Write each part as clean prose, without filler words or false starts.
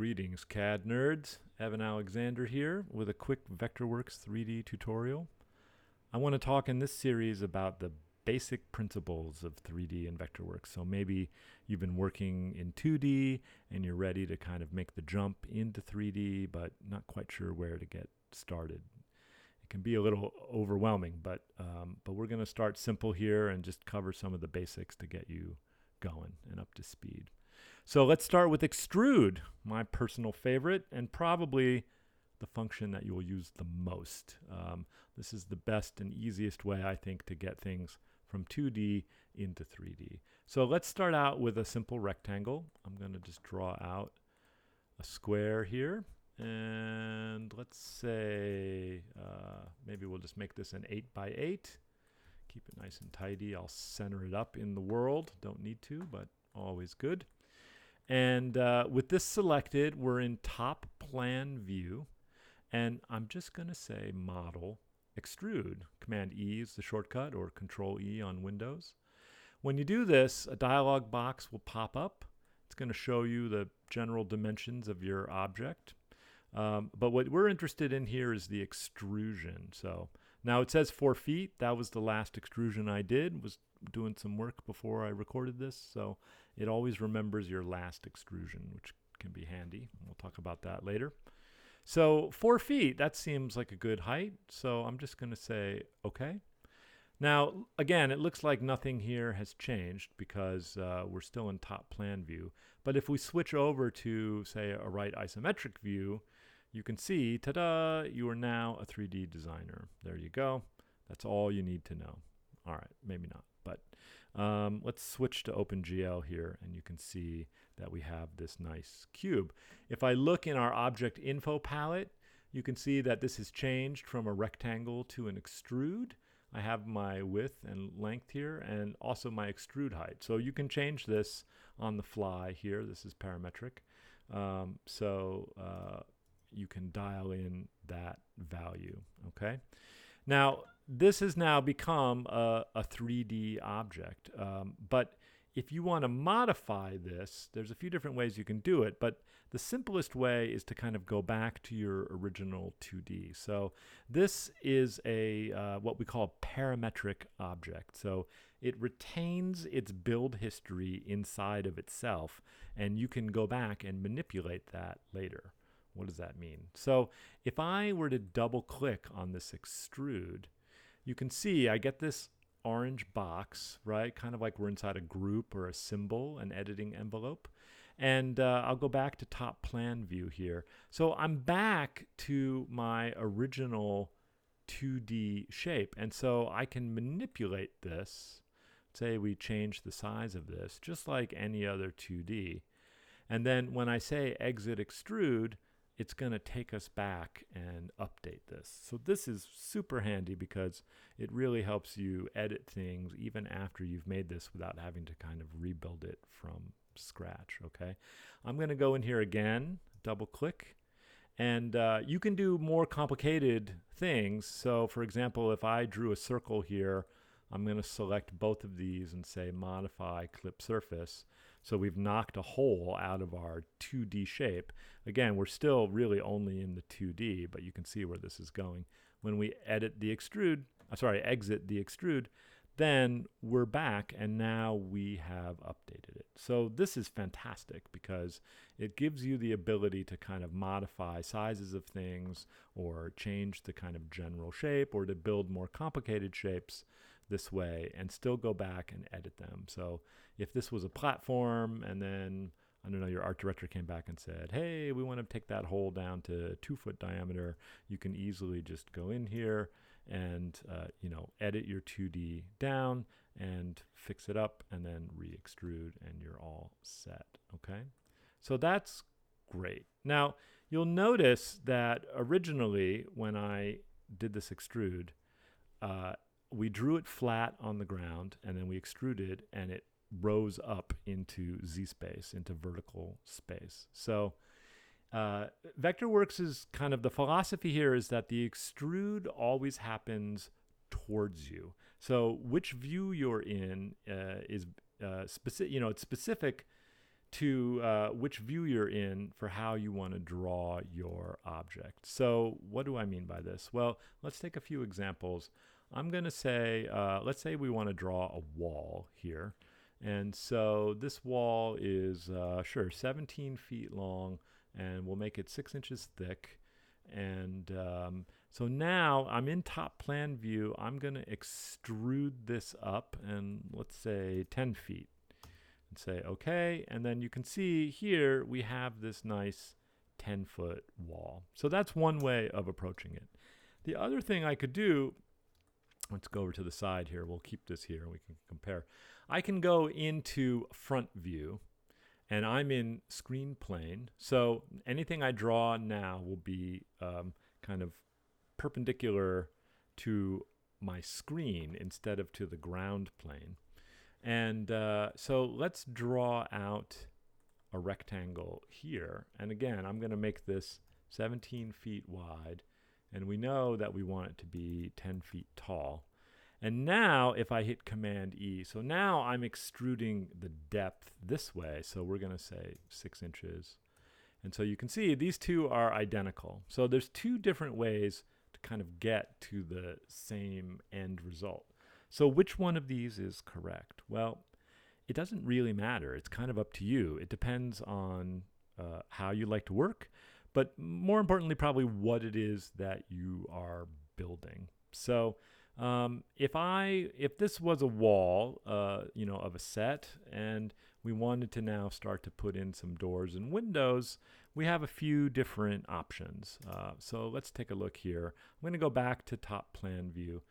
Greetings, CAD nerds. Evan Alexander here with a quick Vectorworks 3D tutorial. I want to talk in this series about the basic principles of 3D and Vectorworks. So maybe you've been working in 2D and you're ready to kind of make the jump into 3D, but not quite sure where to get started. It can be a little overwhelming, but we're going to start simple here and just cover some of the basics to get you going and up to speed. So let's start with Extrude, my personal favorite, and probably the function that you will use the most. This is the best and easiest way, I think, to get things from 2D into 3D. So let's start out with a simple rectangle. I'm going to just draw out a square here. And let's say, maybe we'll just make this an 8x8. Keep it nice and tidy. I'll center it up in the world. Don't need to, but always good. And with this selected, we're in top plan view. And I'm just going to say model extrude. Command E is the shortcut, or Control E on Windows. When you do this, a dialog box will pop up. It's going to show you the general dimensions of your object. But what we're interested in here is the extrusion. So now it says 4 feet. That was the last extrusion I did. Was doing some work before I recorded this. So it always remembers your last extrusion, which can be handy. We'll talk about that later. So 4 feet, that seems like a good height. So I'm just going to say, okay. Now, again, it looks like nothing here has changed because we're still in top plan view. But if we switch over to, say, a right isometric view, you can see, ta-da, you are now a 3D designer. There you go. That's all you need to know. All right, maybe not. But let's switch to OpenGL here, and you can see that we have this nice cube. If I look in our object info palette, you can see that this has changed from a rectangle to an extrude. I have my width and length here, and also my extrude height. So you can change this on the fly here. This is parametric. You can dial in that value, okay? Now, this has now become a 3D object, but if you want to modify this, there's a few different ways you can do it, but the simplest way is to kind of go back to your original 2D. So this is a what we call a parametric object. So it retains its build history inside of itself, and you can go back and manipulate that later. What does that mean? So if I were to double click on this extrude, you can see I get this orange box, right? Kind of like we're inside a group or a symbol, an editing envelope. And I'll go back to top plan view here. So I'm back to my original 2D shape. And so I can manipulate this. Say we change the size of this, just like any other 2D. And then when I say exit extrude, it's going to take us back and update this. So this is super handy because it really helps you edit things even after you've made this without having to kind of rebuild it from scratch, okay? I'm going to go in here again, double click, and you can do more complicated things. So for example, if I drew a circle here, I'm going to select both of these and say modify clip surface. So we've knocked a hole out of our 2D shape. Again, we're still really only in the 2D, but you can see where this is going. When we exit the extrude, then we're back and now we have updated it. So this is fantastic because it gives you the ability to kind of modify sizes of things or change the kind of general shape or to build more complicated shapes this way and still go back and edit them. So if this was a platform and then, I don't know, your art director came back and said, hey, we want to take that hole down to 2-foot diameter, you can easily just go in here and edit your 2D down and fix it up and then re-extrude and you're all set, okay? So that's great. Now, you'll notice that originally when I did this extrude, we drew it flat on the ground and then we extruded and it rose up into Z-space, into vertical space. So Vectorworks is kind of, the philosophy here is that the extrude always happens towards you. So which view you're in is specific, it's specific to which view you're in for how you want to draw your object. So what do I mean by this? Well, let's take a few examples. I'm going to say, let's say we want to draw a wall here. And so this wall is, sure, 17 feet long, and we'll make it 6 inches thick. And so now I'm in top plan view. I'm going to extrude this up, and let's say 10 feet. And say OK, and then you can see here we have this nice 10-foot wall. So that's one way of approaching it. The other thing I could do, let's go over to the side here. We'll keep this here and we can compare. I can go into front view, and I'm in screen plane. So anything I draw now will be kind of perpendicular to my screen instead of to the ground plane. And so let's draw out a rectangle here. And again, I'm going to make this 17 feet wide. And we know that we want it to be 10 feet tall. And now if I hit Command E, so now I'm extruding the depth this way. So we're going to say 6 inches. And so you can see these two are identical. So there's two different ways to kind of get to the same end result. So which one of these is correct? Well, it doesn't really matter. It's kind of up to you. It depends on how you like to work, but more importantly, probably what it is that you are building. So if this was a wall, of a set, and we wanted to now start to put in some doors and windows, we have a few different options. So let's take a look here. I'm going to go back to top plan view.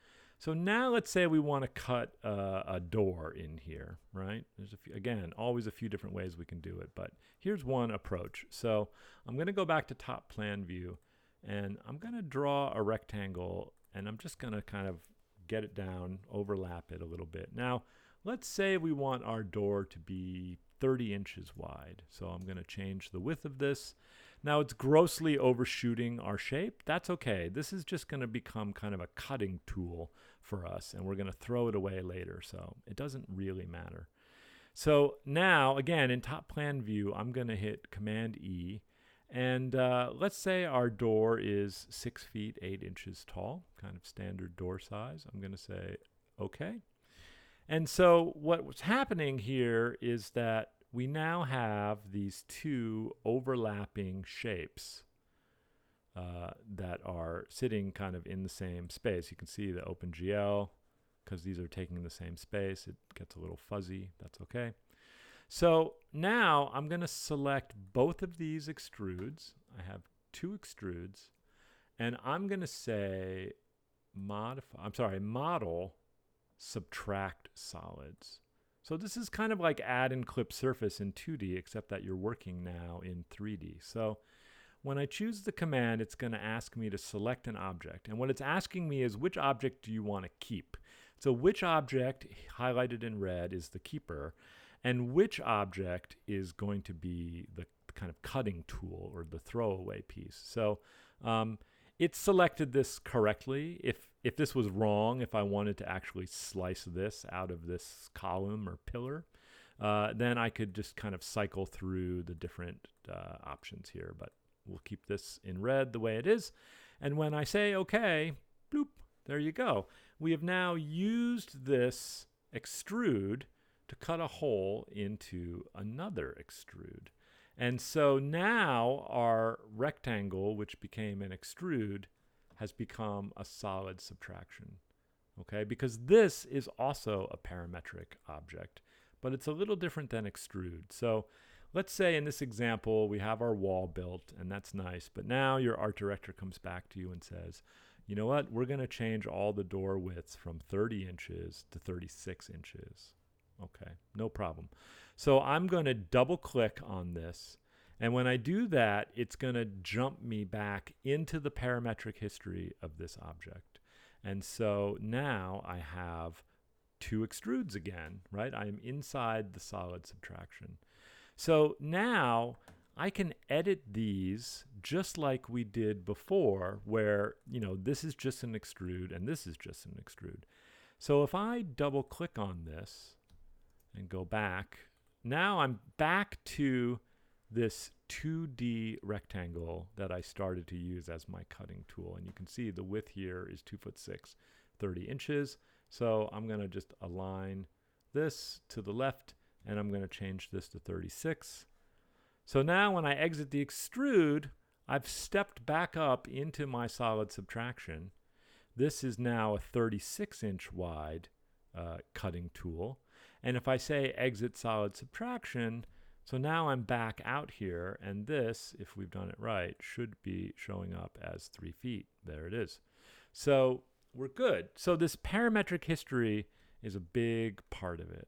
So now let's say we want to cut a door in here, right? There's again, always a few different ways we can do it, but here's one approach. So I'm going to go back to top plan view, and I'm going to draw a rectangle, and I'm just going to kind of get it down, overlap it a little bit. Now, let's say we want our door to be 30 inches wide. So I'm going to change the width of this. Now it's grossly overshooting our shape. That's okay. This is just going to become kind of a cutting tool for us, and we're going to throw it away later. So it doesn't really matter. So now, again, in top plan view, I'm going to hit Command E. And let's say our door is 6 feet 8 inches tall, kind of standard door size. I'm going to say OK. And so what's happening here is that we now have these two overlapping shapes that are sitting kind of in the same space. You can see the OpenGL, because these are taking the same space. It gets a little fuzzy. That's OK. So now I'm going to select both of these extrudes. I have two extrudes, and I'm going to say model subtract solids. So this is kind of like add and clip surface in 2D, except that you're working now in 3D. So when I choose the command, it's going to ask me to select an object. And what it's asking me is, which object do you want to keep? So which object, highlighted in red, is the keeper, and which object is going to be the kind of cutting tool or the throwaway piece. So it selected this correctly. If this was wrong, if I wanted to actually slice this out of this column or pillar, then I could just kind of cycle through the different options here. But we'll keep this in red the way it is. And when I say OK, bloop, there you go. We have now used this extrude to cut a hole into another extrude. And so now our rectangle, which became an extrude, has become a solid subtraction, okay? Because this is also a parametric object, but it's a little different than extrude. So let's say in this example, we have our wall built, and that's nice, but now your art director comes back to you and says, you know what, we're gonna change all the door widths from 30 inches to 36 inches. Okay, no problem. So I'm going to double click on this. And when I do that, it's going to jump me back into the parametric history of this object. And so now I have two extrudes again, right? I am inside the solid subtraction. So now I can edit these just like we did before, where, you know, this is just an extrude and this is just an extrude. So if I double click on this and go back now I'm back to this 2D rectangle that I started to use as my cutting tool. And you can see the width here is 2'6", 30 inches. So I'm going to just align this to the left, and I'm going to change this to 36. So now when I exit the extrude, I've stepped back up into my solid subtraction. This is now a 36-inch wide cutting tool. And if I say exit solid subtraction, so now I'm back out here, and this, if we've done it right, should be showing up as 3 feet. There it is. So we're good. So this parametric history is a big part of it.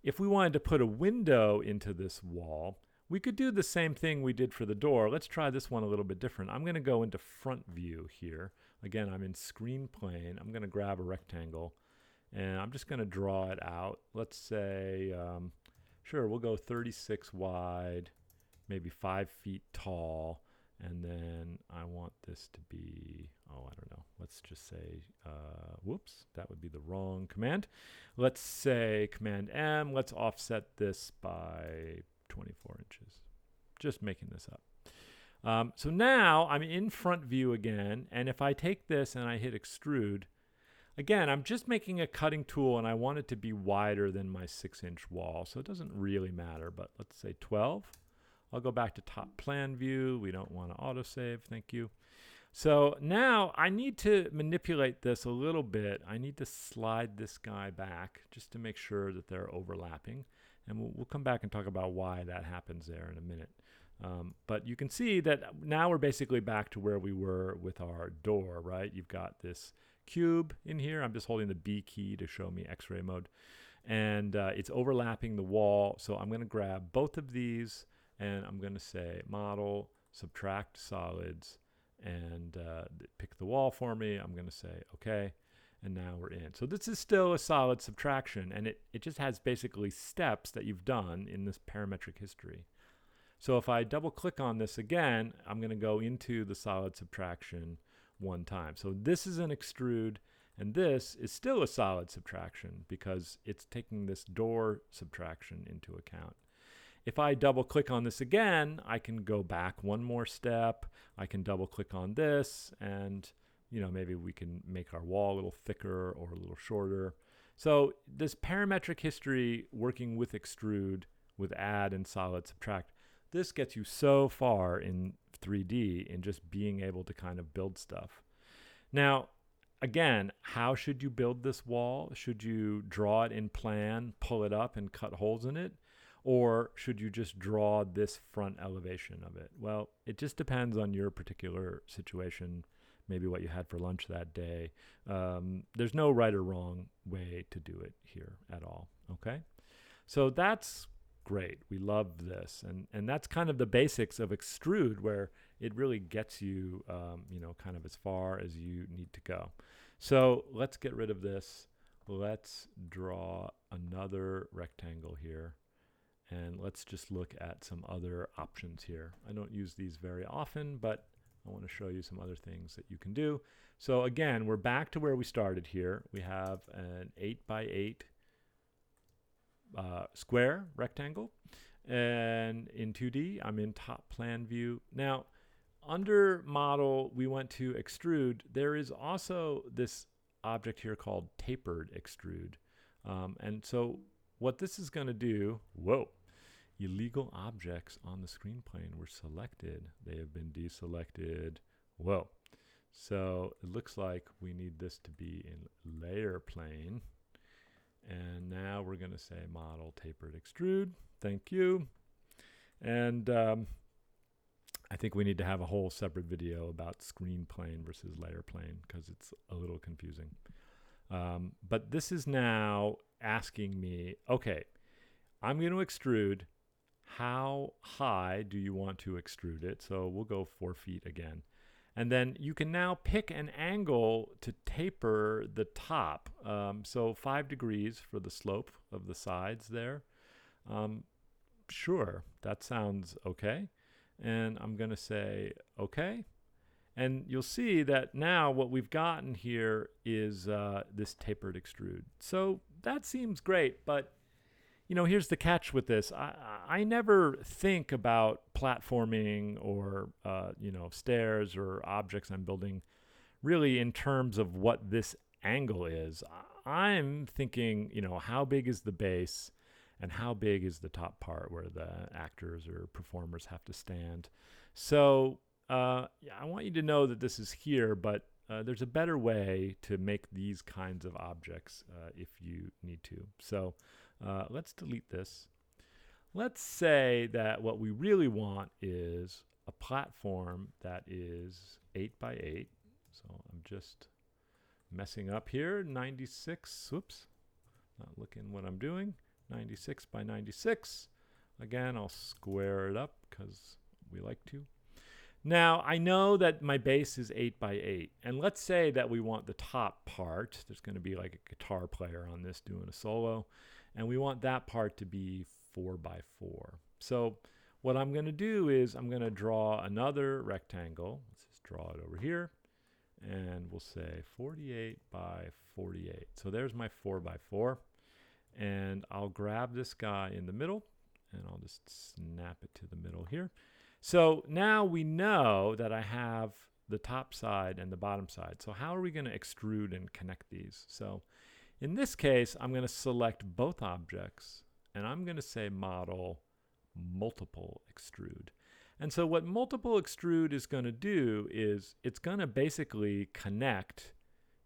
If we wanted to put a window into this wall, we could do the same thing we did for the door. Let's try this one a little bit different. I'm going to go into front view here. Again, I'm in screen plane. I'm going to grab a rectangle, and I'm just going to draw it out. Let's say, sure, we'll go 36 wide, maybe 5 feet tall, and then I want this to be, oh, I don't know. Let's just say, whoops, that would be the wrong command. Let's say Command M. Let's offset this by 24 inches. Just making this up. So now I'm in front view again, and if I take this and I hit extrude, again, I'm just making a cutting tool, and I want it to be wider than my 6-inch wall, so it doesn't really matter, but let's say 12. I'll go back to top plan view. We don't want to autosave, thank you. So now I need to manipulate this a little bit. I need to slide this guy back just to make sure that they're overlapping, and we'll come back and talk about why that happens there in a minute. But you can see that now we're basically back to where we were with our door, right? You've got this cube in here. I'm just holding the B key to show me X-ray mode, and it's overlapping the wall. So I'm going to grab both of these, and I'm going to say model, subtract solids, and pick the wall for me. I'm going to say okay, and now we're in. So this is still a solid subtraction, and it just has basically steps that you've done in this parametric history. So if I double click on this again, I'm going to go into the solid subtraction one time. So this is an extrude, and this is still a solid subtraction because it's taking this door subtraction into account. If I double click on this again, I can go back one more step. I can double click on this, and maybe we can make our wall a little thicker or a little shorter. So this parametric history working with extrude, with add and solid subtract, this gets you so far in 3D in just being able to kind of build stuff. Now, again, how should you build this wall? Should you draw it in plan, pull it up, and cut holes in it? Or should you just draw this front elevation of it? Well, it just depends on your particular situation, maybe what you had for lunch that day. There's no right or wrong way to do it here at all, okay? So that's great. We love this. And that's kind of the basics of extrude, where it really gets you, kind of as far as you need to go. So let's get rid of this. Let's draw another rectangle here. And let's just look at some other options here. I don't use these very often, but I want to show you some other things that you can do. So again, we're back to where we started here. We have an 8x8 square rectangle, and in 2D I'm in top plan view. Now under model we went to extrude. There is also this object here called tapered extrude, and so what this is going to do, whoa, illegal objects on the screen plane were selected. They have been deselected. Whoa. So it looks like we need this to be in layer plane. And now we're going to say model tapered extrude. Thank you. And I think we need to have a whole separate video about screen plane versus layer plane because it's a little confusing. But this is now asking me, okay, I'm going to extrude. How high do you want to extrude it? So we'll go 4 feet again. And then you can now pick an angle to taper the top. So 5 degrees for the slope of the sides there. Sure, that sounds okay. And I'm going to say okay. And you'll see that now what we've gotten here is this tapered extrude. So that seems great, but here's the catch with this. I never think about platforming or, stairs or objects I'm building really in terms of what this angle is. I'm thinking, how big is the base and how big is the top part where the actors or performers have to stand. So I want you to know that this is here, but there's a better way to make these kinds of objects if you need to. So let's delete this. Let's say that what we really want is a platform that is 8 by 8. So I'm just messing up here. 96, whoops, not looking what I'm doing. 96 by 96. Again, I'll square it up because we like to. Now, I know that my base is 8 by 8. And let's say that we want the top part. There's going to be like a guitar player on this doing a solo. And we want that part to be 4 by 4. So what I'm going to do is I'm going to draw another rectangle. Let's just draw it over here. And we'll say 48 by 48. So there's my 4 by 4. And I'll grab this guy in the middle. And I'll just snap it to the middle here. So now we know that I have the top side and the bottom side. So how are we going to extrude and connect these? So in this case, I'm going to select both objects, and I'm going to say model multiple extrude. And so what multiple extrude is going to do is it's going to basically connect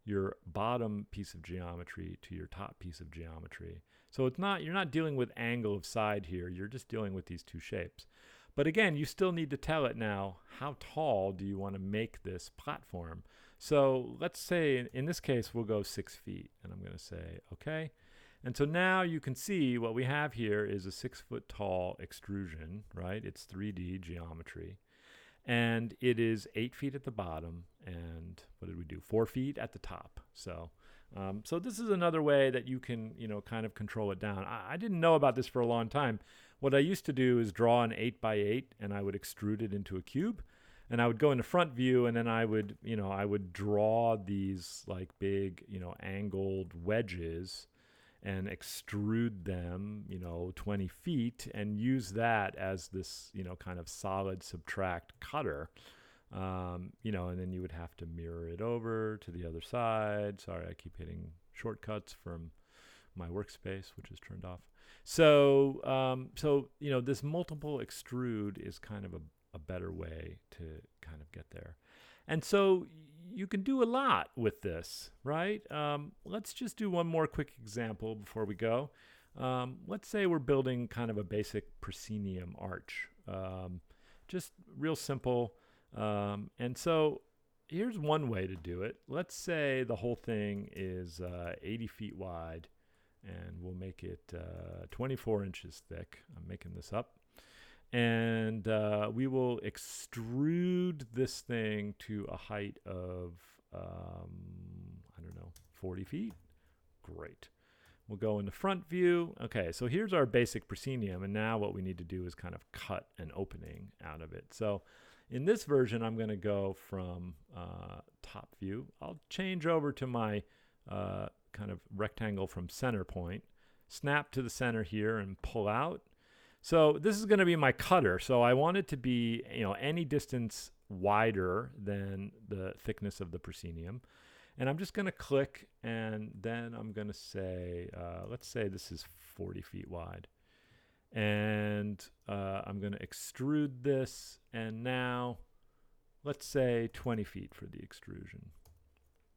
your bottom piece of geometry to your top piece of geometry. So you're not dealing with angle of side here. You're just dealing with these two shapes. But again, you still need to tell it now, how tall do you want to make this platform? So let's say, in this case, we'll go 6 feet. And I'm going to say, okay. And so now you can see what we have here is a 6 foot tall extrusion, right? It's 3D geometry. And it is 8 feet at the bottom. And what did we do? 4 feet at the top. So this is another way that you can, kind of control it down. I didn't know about this for a long time. What I used to do is draw an 8 by 8 and I would extrude it into a cube. And I would go into front view and then I would draw these like big, angled wedges and extrude them, 20 feet and use that as this, kind of solid subtract cutter. And then you would have to mirror it over to the other side. Sorry, I keep hitting shortcuts from my workspace, which is turned off. So, this multiple extrude is kind of a better way to kind of get there. And so you can do a lot with this, right? Let's just do one more quick example before we go. Let's say we're building kind of a basic proscenium arch. Just real simple. And so here's one way to do it. Let's say the whole thing is 80 feet wide. And we'll make it 24 inches thick. I'm making this up. And we will extrude this thing to a height of, 40 feet. Great. We'll go in the front view. Okay, so here's our basic proscenium. And now what we need to do is kind of cut an opening out of it. So in this version, I'm going to go from top view. I'll change over to my kind of rectangle from center point, snap to the center here and pull out. So this is going to be my cutter. So I want it to be, any distance wider than the thickness of the proscenium. And I'm just going to click and then I'm going to say, let's say this is 40 feet wide. And I'm going to extrude this. And now let's say 20 feet for the extrusion.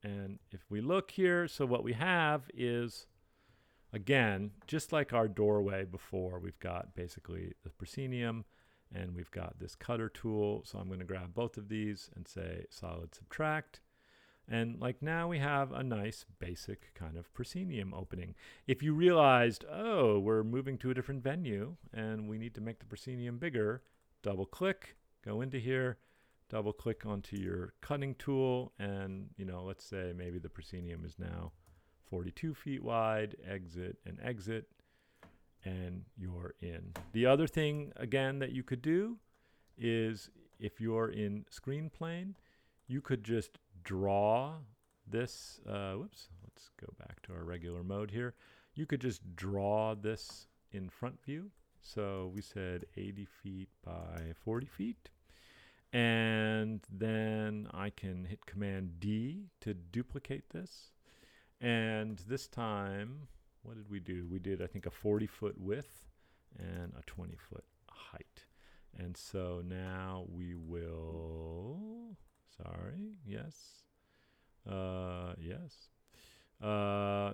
And if we look here, so what we have is, again, just like our doorway before, we've got basically the proscenium and we've got this cutter tool. So I'm going to grab both of these and say solid subtract. And like now we have a nice basic kind of proscenium opening. If you realized, oh, we're moving to a different venue and we need to make the proscenium bigger, double click, go into here, double click onto your cutting tool, and let's say maybe the proscenium is now 42 feet wide, exit and exit, and you're in. The other thing again that you could do is if you're in screen plane, you could just draw this, let's go back to our regular mode here. You could just draw this in front view. So we said 80 feet by 40 feet. And then I can hit Command D to duplicate this. And this time, what did we do? We did, I think, a 40-foot width and a 20-foot height. And so now we will, yes.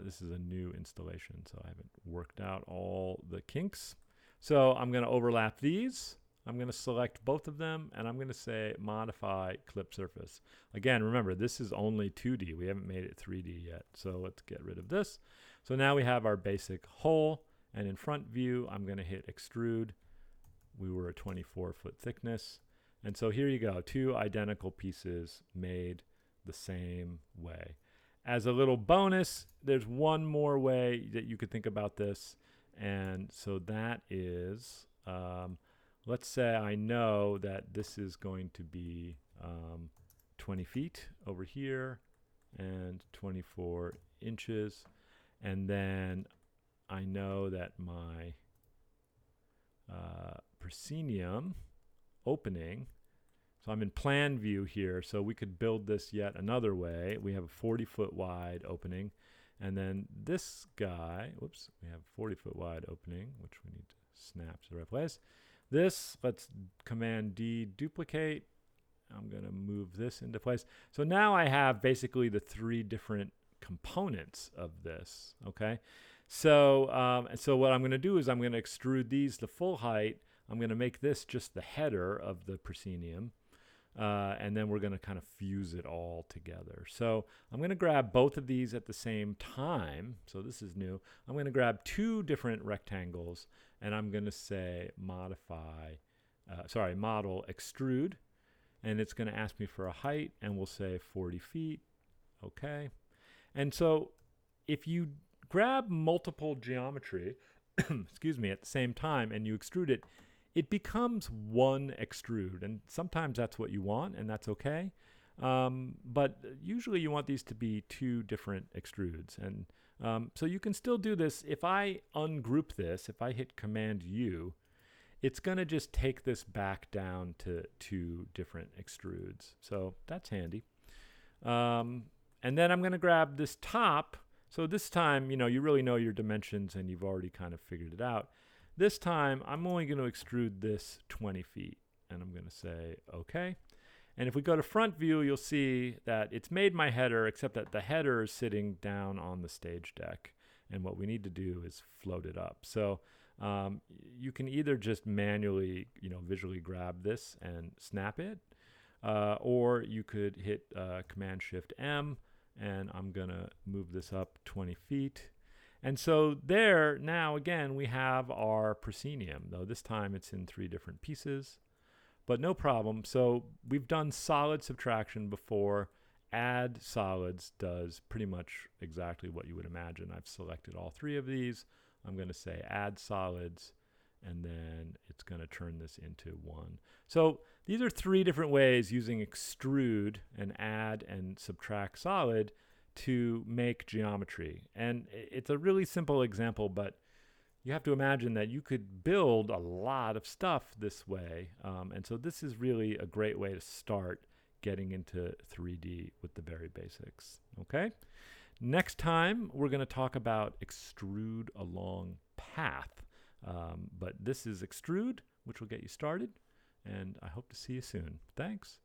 This is a new installation, so I haven't worked out all the kinks. So I'm going to overlap these. I'm going to select both of them, and I'm going to say modify clip surface. Again, remember, this is only 2D. We haven't made it 3D yet. So let's get rid of this. So now we have our basic hole, and in front view, I'm going to hit extrude. We were a 24-foot thickness. And so here you go, 2 identical pieces made the same way. As a little bonus, there's one more way that you could think about this. And so that is, let's say I know that this is going to be 20 feet over here and 24 inches. And then I know that my proscenium opening, so I'm in plan view here, so we could build this yet another way. We have a 40-foot wide opening, and then this guy, whoops, we have a 40-foot wide opening, which we need to snap to the right place. This, let's Command D, duplicate. I'm going to move this into place. So now I have basically the 3 different components of this, okay? So, so what I'm going to do is I'm going to extrude these to full height. I'm going to make this just the header of the proscenium, and then we're going to kind of fuse it all together. So I'm going to grab both of these at the same time. So this is new. I'm going to grab 2 different rectangles, and I'm going to say model extrude, and it's going to ask me for a height, and we'll say 40 feet. Okay. And so if you grab multiple geometry, excuse me, at the same time, and you extrude it, it becomes one extrude. And sometimes that's what you want, and that's okay. But usually you want these to be 2 different extrudes. And so you can still do this. If I ungroup this, if I hit Command U, it's going to just take this back down to 2 different extrudes. So that's handy. And then I'm going to grab this top. So this time, you know, you really know your dimensions and you've already kind of figured it out. This time, I'm only going to extrude this 20 feet. And I'm going to say, okay. And if we go to front view, you'll see that it's made my header, except that the header is sitting down on the stage deck. And what we need to do is float it up. So you can either just manually, you know, visually grab this and snap it, or you could hit Command-Shift-M, and I'm going to move this up 20 feet. And so there, now again, we have our proscenium, though this time it's in 3 different pieces, but no problem. So we've done solid subtraction before. Add solids does pretty much exactly what you would imagine. I've selected all 3 of these. I'm going to say add solids, and then it's going to turn this into 1. So these are 3 different ways using extrude and add and subtract solid to make geometry. And it's a really simple example, but you have to imagine that you could build a lot of stuff this way. And so this is really a great way to start getting into 3D with the very basics. Okay? Next time, we're going to talk about extrude along path. But this is extrude, which will get you started. And I hope to see you soon. Thanks.